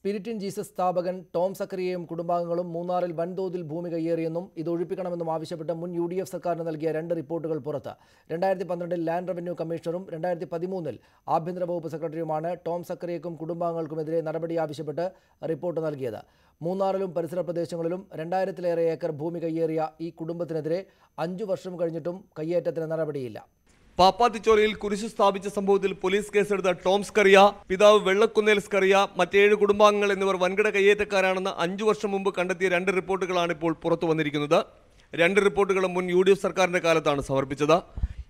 Spirit in Jesus സ്ഥാപകൻ Tom സക്കറിയയും കുടുംബാംഗങ്ങളും മൂന്നാറിൽ വൻതോതിൽ ഭൂമി കയ്യേറിയെന്നും ഇത് ഒഴിപ്പിക്കണമെന്നും ആവശ്യപ്പെട്ട് മുൻ UDF സർക്കാരിന് നൽകിയ 2 റിപ്പോർട്ടുകൾ പുറത്ത്. 2012 ലാൻഡ് റവന്യൂ കമ്മീഷണറും 2013 ആഭ്യന്തര വകുപ്പ് സെക്രട്ടറിയുമാണ് ടോം സക്കറിയക്കും കുടുംബാംഗങ്ങൾക്കുമെതിരെ നടപടി ആവശ്യപ്പെട്ട് റിപ്പോർട്ട് നൽകിയത്. മൂന്നാറിലും പരിസര പ്രദേശങ്ങളിലും 2000-ലേറെ ഏക്കർ ഭൂമി കയ്യേറിയ ഈ കുടുംബത്തിനെതിരെ 5 വർഷം കഴിഞ്ഞിട്ടും കയ്യേറ്റത്തിന് നടപടിയില്ല. പാപ്പാത്തിച്ചോലയിൽ കുരിശു സ്ഥാപിച്ച സംഭവത്തിൽ പോലീസ് കേസെടുത്ത ടോം സ്കറിയ, പിതാവ് വെള്ളക്കുന്നേൽ സ്കറിയ, മറ്റ് 7 കുടുംബാംഗങ്ങൾ എന്നിവർ വൻകിട കയ്യേറ്റക്കാരാണെന്ന് 5 വർഷം മുമ്പ് കണ്ടെത്തിയ 2 റിപ്പോർട്ടുകളാണ് ഇപ്പോൾ പുറത്തു വന്നിരിക്കുന്നത്. 2 റിപ്പോർട്ടുകളും മുൻ UDF സർക്കാരിന്റെ കാലത്താണ് സമർപ്പിച്ചത്.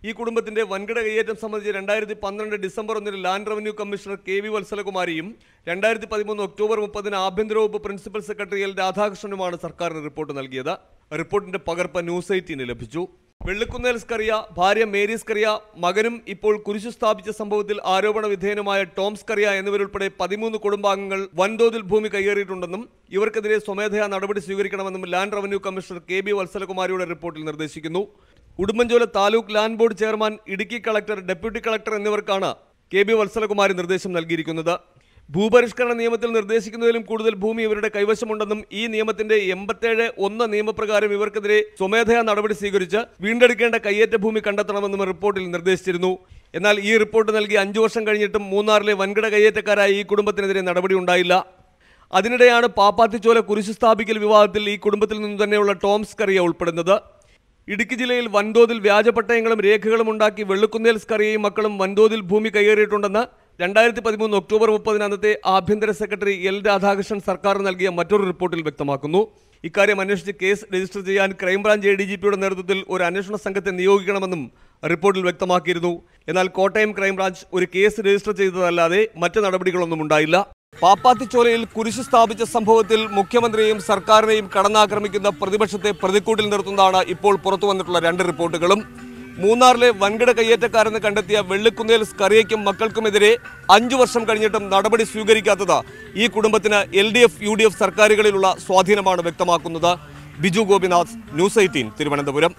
ഈ കുടുംബത്തിന്റെ വൻകിട കയ്യേറ്റം സംബന്ധിച്ച് 2012 December 1 land revenue commissioner KV വത്സലകുമാരിയും 2013 October 30 ആഭ്യന്തര വകുപ്പ് പ്രിൻസിപ്പൽ സെക്രട്ടറി L രാധാകൃഷ്ണനുമാണ് സർക്കാരിന് റിപ്പോർട്ട് നൽകിയത്. റിപ്പോർട്ടിന്റെ പകർപ്പ് ന്യൂസ് 18 ലഭിച്ചു. വെള്ളിക്കുന്നേൽ സ്കറിയ, ഭാര്യ മേരി സ്കറിയ, മകനും ഇപ്പോൾ കുരിശു സ്ഥാപിച്ച സംഭവത്തിൽ ആരോപണ വിധേയനുമായ ടോം സ്കറിയ എന്നിവരുൾപ്പെടെ 13 കുടുംബാംഗങ്ങൾ വൻതോതിൽ ഭൂമി കയ്യേറിയിട്ടുണ്ടെന്നും ഇവർക്കെതിരെ സ്വമേധയാ നടപടി സ്വീകരിക്കണമെന്നും ലാൻഡ് റവന്യൂ കമ്മീഷണർ KB വത്സലകുമാരിയുടെ റിപ്പോർട്ടിൽ നിർദ്ദേശിക്കുന്നു. Udumbanchola taluk land board chairman, Idukki collector, deputy collector എന്നിവർക്കാണ് KB വത്സലകുമാരി നിർദ്ദേശം നൽകിയിരിക്കുന്നത്. ഭൂപരിഷ്കരണ നിയമത്തിൽ നിർദ്ദേശിക്കുന്നതിലും കൂടുതൽ ഭൂമി ഇവരുടെ കൈവശമുണ്ടെന്നും ഈ നിയമത്തിന്റെ 87(1) നിയമപ്രകാരം ഇവർക്കെതിരെ സ്വമേധയാ നടപടി സ്വീകരിച്ച് വീണ്ടെടുക്കേണ്ട കയ്യേറ്റ ഭൂമി കണ്ടെത്തണമെന്നും റിപ്പോർട്ടിൽ നിർദ്ദേശിച്ചിരുന്നു. എന്നാൽ ഈ റിപ്പോർട്ട് നൽകി 5 വർഷം കഴിഞ്ഞിട്ടും മൂന്നാറിലെ വൻകിട കയ്യേറ്റക്കാരായ ഈ കുടുംബത്തിനെതിരെ നടപടി ഉണ്ടായില്ല. അതിനിടെയാണ് പാപ്പാത്തിച്ചോല കുരിശു സ്ഥാപിക്കൽ വിവാദത്തിൽ ഈ കുടുംബത്തിൽ നിന്നു തന്നെയുള്ള ടോം സ്കറിയ ഉൾപ്പെടുന്നത്. ഇടുക്കി ജില്ലയിൽ വൻതോതിൽ വ്യാജപട്ടയങ്ങളും രേഖകളും ഉണ്ടാക്കി വെള്ളിക്കുന്നേൽ സ്കറിയയും മക്കളും വൻതോതിൽ ഭൂമി കയ്യേറിയിട്ടുണ്ടെന്ന് 2013 ഒക്ടോബർ 30 അന്നത്തെ ആഭ്യന്തര സെക്രട്ടറി L രാധാകൃഷ്ണൻ സർക്കാർ നൽകിയ മറ്റൊരു റിപ്പോർട്ടിൽ വ്യക്തമാക്കുന്നു. ഇക്കാര്യം അന്വേഷിച്ച് കേസ് രജിസ്റ്റർ ചെയ്യാൻ ക്രൈംബ്രാഞ്ച് ADGPയുടെ നേതൃത്വത്തിൽ ഒരു അന്വേഷണ സംഘത്തെ നിയോഗിക്കണമെന്നും റിപ്പോർട്ടിൽ വ്യക്തമാക്കിയിരുന്നു. എന്നാൽ കോട്ടയം ക്രൈംബ്രാഞ്ച് ഒരു കേസ് രജിസ്റ്റർ ചെയ്തതല്ലാതെ മറ്റ് നടപടികളൊന്നും ഉണ്ടായില്ല. പാപ്പാത്തിച്ചോലയിൽ കുരിശു സ്ഥാപിച്ച സംഭവത്തിൽ മുഖ്യമന്ത്രിയെയും സർക്കാരിനെയും കടന്നാക്രമിക്കുന്ന പ്രതിപക്ഷത്തെ പ്രതിക്കൂട്ടിൽ നിർത്തുന്നതാണ് ഇപ്പോൾ പുറത്തു വന്നിട്ടുള്ള 2 റിപ്പോർട്ടുകളും. മൂന്നാറിലെ വൻകിട കയ്യേറ്റക്കാരെന്ന് കണ്ടെത്തിയ വെള്ളിക്കുന്നേൽ സ്കറിയയ്ക്കും മക്കൾക്കുമെതിരെ 5 വർഷം കഴിഞ്ഞിട്ടും നടപടി സ്വീകരിക്കാത്തത് ഈ കുടുംബത്തിന് LDF UDF സർക്കാരുകളിലുള്ള സ്വാധീനമാണ് വ്യക്തമാക്കുന്നത്. ബിജു ഗോപിനാഥ്, ന്യൂസ് 18, തിരുവനന്തപുരം.